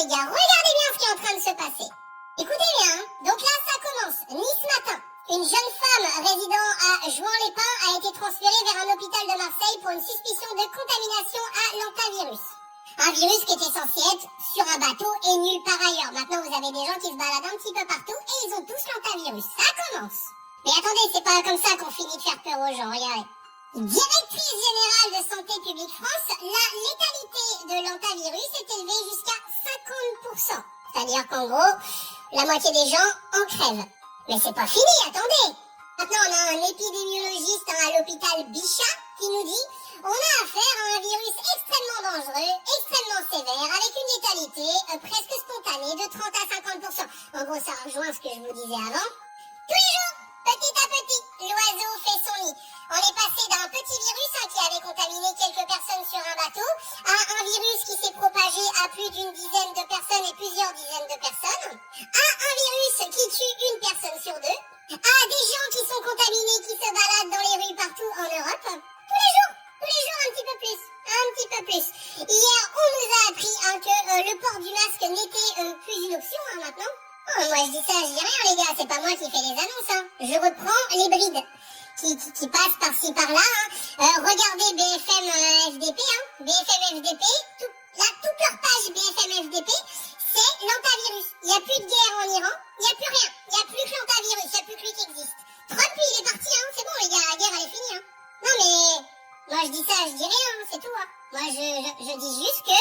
les gars, regardez bien ce qui est en train de se passer. Écoutez bien, hein. Donc là ça commence. Nice matin. Une jeune femme résidant à Juan-les-Pins a été transférée vers un hôpital de Marseille pour une suspicion de contamination à l'hantavirus. Un virus qui était censé être sur un bateau et nulle part ailleurs. Maintenant, vous avez des gens qui se baladent un petit peu partout et ils ont tous l'hantavirus. Ça commence. Mais attendez, c'est pas comme ça qu'on finit de faire peur aux gens, regardez. Directrice générale de Santé publique France, la létalité de l'hantavirus est élevée jusqu'à 50%. C'est-à-dire qu'en gros, la moitié des gens en crèvent. Mais c'est pas fini, attendez. Maintenant, on a un épidémiologiste à l'hôpital Bichat qui nous dit on a affaire à un virus extrêmement dangereux, extrêmement sévère, avec une létalité presque spontanée de 30 à 50%. En gros, ça rejoint ce que je vous disais avant. Tous les jours, petit à petit, l'oiseau fait son nid. On est passé d'un petit virus qui avait contaminé quelques personnes sur un bateau à un virus qui s'est propagé à plus d'une dizaine de personnes et plusieurs dizaines de personnes, à un virus qui tue une personne sur deux, à des gens qui sont contaminés, qui se baladent dans les rues partout en Europe. Tous les jours, un petit peu plus, un petit peu plus. Hier, on nous a appris que le port du masque n'était plus une option maintenant. Oh, moi je dis ça, je dis rien les gars, c'est pas moi qui fais les annonces. Je reprends les brides qui passent par-ci par-là. Regardez BFM FDP, BFM FDP, toute leur page BFM FDP, c'est l'hantavirus. Il n'y a plus de guerre en Iran, il n'y a plus rien, il n'y a plus que l'hantavirus, il n'y a plus que lui qui existe. Trump il est parti, c'est bon les gars, la guerre elle est finie. Non mais, moi je dis ça, je dis rien, c'est tout. Moi je dis juste que